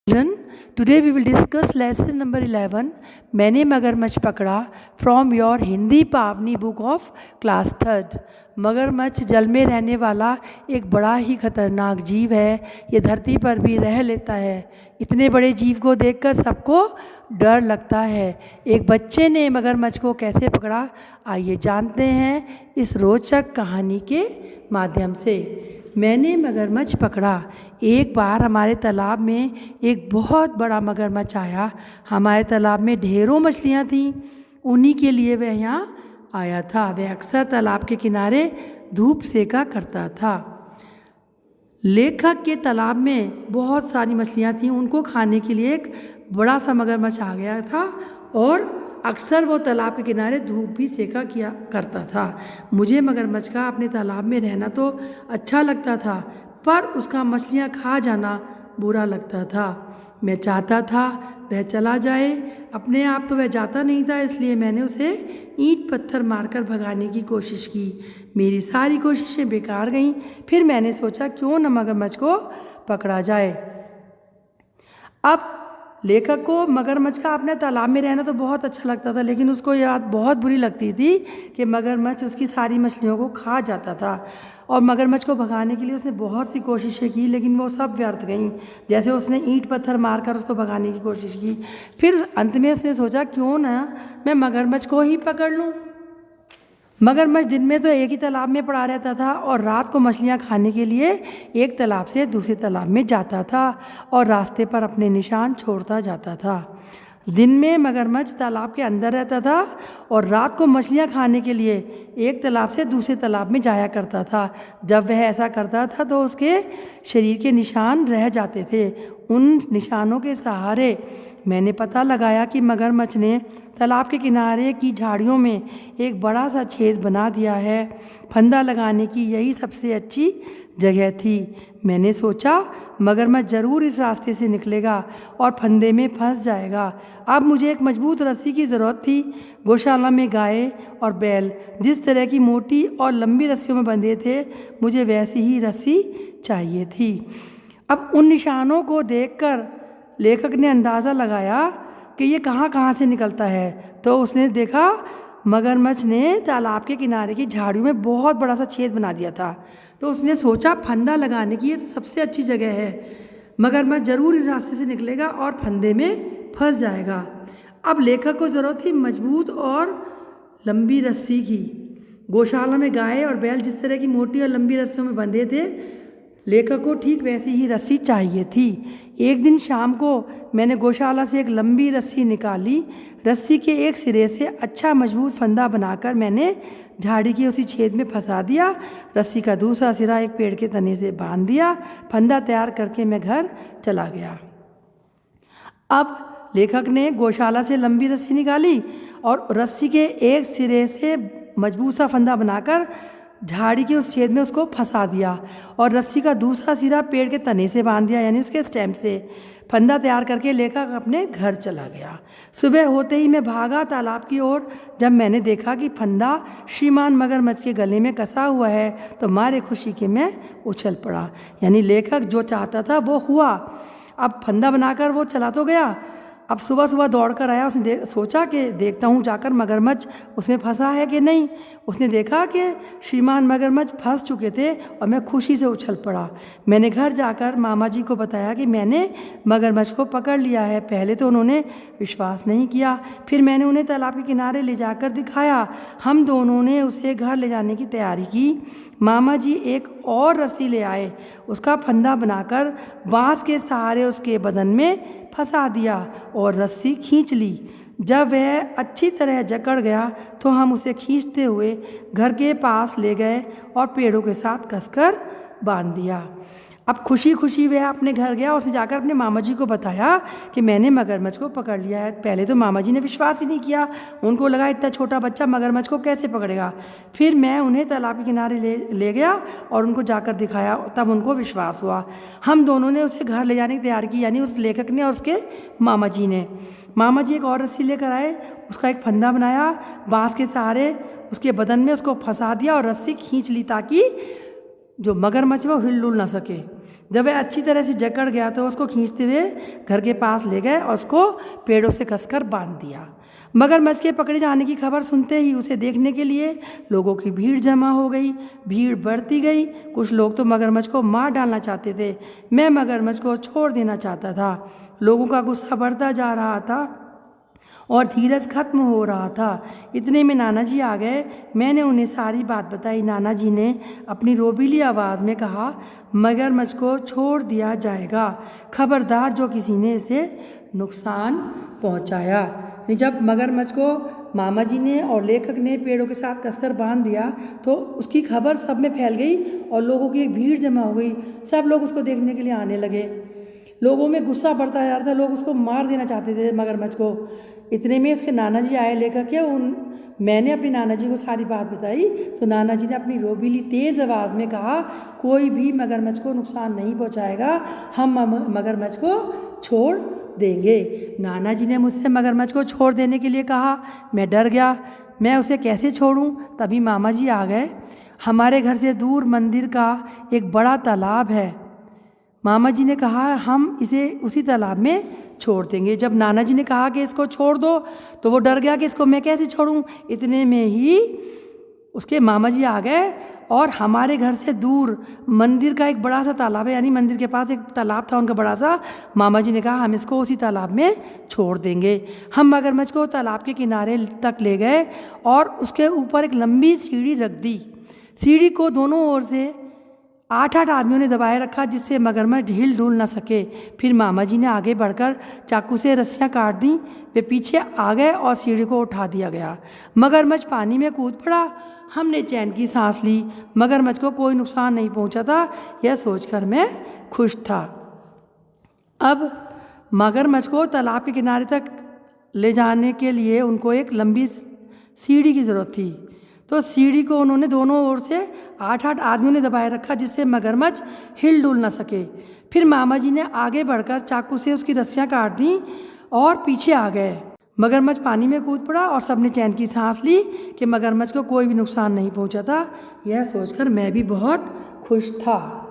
Children, today we will discuss lesson number 11 मैंने मगरमच्छ पकड़ा from your हिंदी पावनी बुक ऑफ क्लास थर्ड। मगरमच्छ जल में रहने वाला एक बड़ा ही खतरनाक जीव है। ये धरती पर भी रह लेता है। इतने बड़े जीव को देखकर सबको डर लगता है। एक बच्चे ने मगरमच्छ को कैसे पकड़ा, आइए जानते हैं इस रोचक कहानी के माध्यम से। मैंने मगरमच्छ पकड़ा। एक बार हमारे तालाब में एक बहुत बड़ा मगरमच्छ आया। हमारे तालाब में ढेरों मछलियाँ थीं, उन्हीं के लिए वह यहाँ आया था। वह अक्सर तालाब के किनारे धूप सेका करता था। लेखक के तालाब में बहुत सारी मछलियाँ थीं, उनको खाने के लिए एक बड़ा सा मगरमच्छ आ गया था और अक्सर वो तालाब के किनारे धूप भी सेका किया करता था। मुझे मगरमच्छ का अपने तालाब में रहना तो अच्छा लगता था, पर उसका मछलियाँ खा जाना बुरा लगता था। मैं चाहता था वह चला जाए, अपने आप तो वह जाता नहीं था, इसलिए मैंने उसे ईंट पत्थर मारकर भगाने की कोशिश की। मेरी सारी कोशिशें बेकार गईं। फिर मैंने सोचा क्यों न मगरमच्छ को पकड़ा जाए। अब लेखक को मगरमच्छ का अपने तालाब में रहना तो बहुत अच्छा लगता था, लेकिन उसको ये बात बहुत बुरी लगती थी कि मगरमच्छ उसकी सारी मछलियों को खा जाता था। और मगरमच्छ को भगाने के लिए उसने बहुत सी कोशिशें की, लेकिन वो सब व्यर्थ गईं। जैसे उसने ईंट पत्थर मारकर उसको भगाने की कोशिश की, फिर अंत में उसने सोचा क्यों ना मैं मगरमच्छ को ही पकड़ लूँ। मगरमच्छ दिन में तो एक ही तालाब में पड़ा रहता था और रात को मछलियाँ खाने के लिए एक तालाब से दूसरे तालाब में जाता था और रास्ते पर अपने निशान छोड़ता जाता था। दिन में मगरमच्छ तालाब के अंदर रहता था और रात को मछलियाँ खाने के लिए एक तालाब से दूसरे तालाब में जाया करता था। जब वह ऐसा करता था तो उसके शरीर के निशान रह जाते थे। उन निशानों के सहारे मैंने पता लगाया कि मगरमच्छ ने तालाब के किनारे की झाड़ियों में एक बड़ा सा छेद बना दिया है। फंदा लगाने की यही सबसे अच्छी जगह थी। मैंने सोचा मगरमच्छ ज़रूर इस रास्ते से निकलेगा और फंदे में फंस जाएगा। अब मुझे एक मजबूत रस्सी की ज़रूरत थी। गौशाला में गाय और बैल जिस तरह की मोटी और लंबी रस्सियों में बंधे थे, मुझे वैसी ही रस्सी चाहिए थी। अब उन निशानों को देखकर लेखक ने अंदाज़ा लगाया कि ये कहाँ कहाँ से निकलता है। तो उसने देखा मगरमच्छ ने तालाब के किनारे की झाड़ियों में बहुत बड़ा सा छेद बना दिया था। तो उसने सोचा फंदा लगाने की ये तो सबसे अच्छी जगह है। मगरमच्छ ज़रूर इस रास्ते से निकलेगा और फंदे में फंस जाएगा। अब लेखक को ज़रूरत थी मजबूत और लंबी रस्सी की। गौशाला में गाय और बैल जिस तरह की मोटी और लंबी रस्सियों में बंधे थे, लेखक को ठीक वैसी ही रस्सी चाहिए थी। एक दिन शाम को मैंने गौशाला से एक लंबी रस्सी निकाली। रस्सी के एक सिरे से अच्छा मजबूत फंदा बनाकर मैंने झाड़ी के उसी छेद में फंसा दिया। रस्सी का दूसरा सिरा एक पेड़ के तने से बांध दिया। फंदा तैयार करके मैं घर चला गया। अब लेखक ने गौशाला से लंबी रस्सी निकाली और रस्सी के एक सिरे से मजबूत सा फंदा बनाकर झाड़ी के उस छेद में उसको फंसा दिया और रस्सी का दूसरा सिरा पेड़ के तने से बांध दिया, यानी उसके स्टेम से। फंदा तैयार करके लेखक अपने घर चला गया। सुबह होते ही मैं भागा तालाब की ओर। जब मैंने देखा कि फंदा श्रीमान मगरमच्छ के गले में कसा हुआ है तो मारे खुशी के मैं उछल पड़ा। यानी लेखक जो चाहता था वो हुआ। अब फंदा बनाकर वो चला तो गया। अब सुबह सुबह दौड़ कर आया। उसने सोचा कि देखता हूँ जाकर मगरमच्छ उसमें फंसा है कि नहीं। उसने देखा कि श्रीमान मगरमच्छ फंस चुके थे और मैं खुशी से उछल पड़ा। मैंने घर जाकर मामा जी को बताया कि मैंने मगरमच्छ को पकड़ लिया है। पहले तो उन्होंने विश्वास नहीं किया, फिर मैंने उन्हें तालाब के किनारे ले जाकर दिखाया। हम दोनों ने उसे घर ले जाने की तैयारी की। मामा जी एक और रस्सी ले आए, उसका फंदा बनाकर बाँस के सहारे उसके बदन में फंसा दिया और रस्सी खींच ली। जब वह अच्छी तरह जकड़ गया तो हम उसे खींचते हुए घर के पास ले गए और पेड़ों के साथ कसकर बांध दिया। अब खुशी खुशी वह अपने घर गया। उसने जाकर अपने मामा जी को बताया कि मैंने मगरमच्छ को पकड़ लिया है। पहले तो मामा जी ने विश्वास ही नहीं किया। उनको लगा इतना छोटा बच्चा मगरमच्छ को कैसे पकड़ेगा। फिर मैं उन्हें तालाब के किनारे ले गया और उनको जाकर दिखाया, तब उनको विश्वास हुआ। हम दोनों ने उसे घर ले जाने की तैयारी की, यानी उस लेखक ने और उसके मामा जी ने। मामा जी एक और रस्सी लेकर आए, उसका एक फंदा बनाया, बाँस के सहारे उसके बदन में उसको फंसा दिया और रस्सी खींच ली ताकि जो मगरमच्छ वो हिल डुल ना सके। जब वह अच्छी तरह से जकड़ गया तो उसको खींचते हुए घर के पास ले गए और उसको पेड़ों से कसकर बांध दिया। मगरमच्छ के पकड़े जाने की खबर सुनते ही उसे देखने के लिए लोगों की भीड़ जमा हो गई। भीड़ बढ़ती गई। कुछ लोग तो मगरमच्छ को मार डालना चाहते थे। मैं मगरमच्छ को छोड़ देना चाहता था। लोगों का गुस्सा बढ़ता जा रहा था और धीरज खत्म हो रहा था। इतने में नाना जी आ गए। मैंने उन्हें सारी बात बताई। नाना जी ने अपनी रोबीली आवाज़ में कहा, मगरमच्छ को छोड़ दिया जाएगा, खबरदार जो किसी ने इसे नुकसान पहुंचाया। जब मगरमच्छ को मामा जी ने और लेखक ने पेड़ों के साथ कसकर बांध दिया तो उसकी खबर सब में फैल गई और लोगों की एक भीड़ जमा हो गई। सब लोग उसको देखने के लिए आने लगे। लोगों में गुस्सा बढ़ता जा रहा था। लोग उसको मार देना चाहते थे मगरमच्छ को। इतने में उसके नाना जी आए लेकर के मैंने अपनी नाना जी को सारी बात बताई तो नाना जी ने अपनी रोबीली तेज़ आवाज़ में कहा, कोई भी मगरमच्छ को नुकसान नहीं पहुंचाएगा, हम मगरमच्छ को छोड़ देंगे। नाना जी ने मुझसे मगरमच्छ को छोड़ देने के लिए कहा। मैं डर गया, मैं उसे कैसे छोड़ूं। तभी मामा जी आ गए। हमारे घर से दूर मंदिर का एक बड़ा तालाब है। मामा जी ने कहा हम इसे उसी तालाब में छोड़ देंगे। जब नाना जी ने कहा कि इसको छोड़ दो तो वो डर गया कि इसको मैं कैसे छोड़ूं। इतने में ही उसके मामा जी आ गए और हमारे घर से दूर मंदिर का एक बड़ा सा तालाब है, यानी मंदिर के पास एक तालाब था उनका बड़ा सा। मामा जी ने कहा हम इसको उसी तालाब में छोड़ देंगे। हम मगरमच्छ को तालाब के किनारे तक ले गए और उसके ऊपर एक लंबी सीढ़ी रख दी। सीढ़ी को दोनों ओर से 8-8 आदमियों ने दबाए रखा जिससे मगरमच्छ हिल डुल न सके। फिर मामा जी ने आगे बढ़कर चाकू से रस्सियां काट दी। वे पीछे आ गए और सीढ़ी को उठा दिया गया। मगरमच्छ पानी में कूद पड़ा। हमने चैन की सांस ली। मगरमच्छ को कोई नुकसान नहीं पहुंचा था, यह सोचकर मैं खुश था। अब मगरमच्छ को तालाब के किनारे तक ले जाने के लिए उनको एक लंबी सीढ़ी की ज़रूरत थी। तो सीढ़ी को उन्होंने दोनों ओर से 8-8 आदमियों ने दबाए रखा जिससे मगरमच्छ हिल डुल ना सके। फिर मामा जी ने आगे बढ़कर चाकू से उसकी रस्सियां काट दी और पीछे आ गए। मगरमच्छ पानी में कूद पड़ा और सबने चैन की सांस ली कि मगरमच्छ को कोई भी नुकसान नहीं पहुंचा था। यह सोचकर मैं भी बहुत खुश था।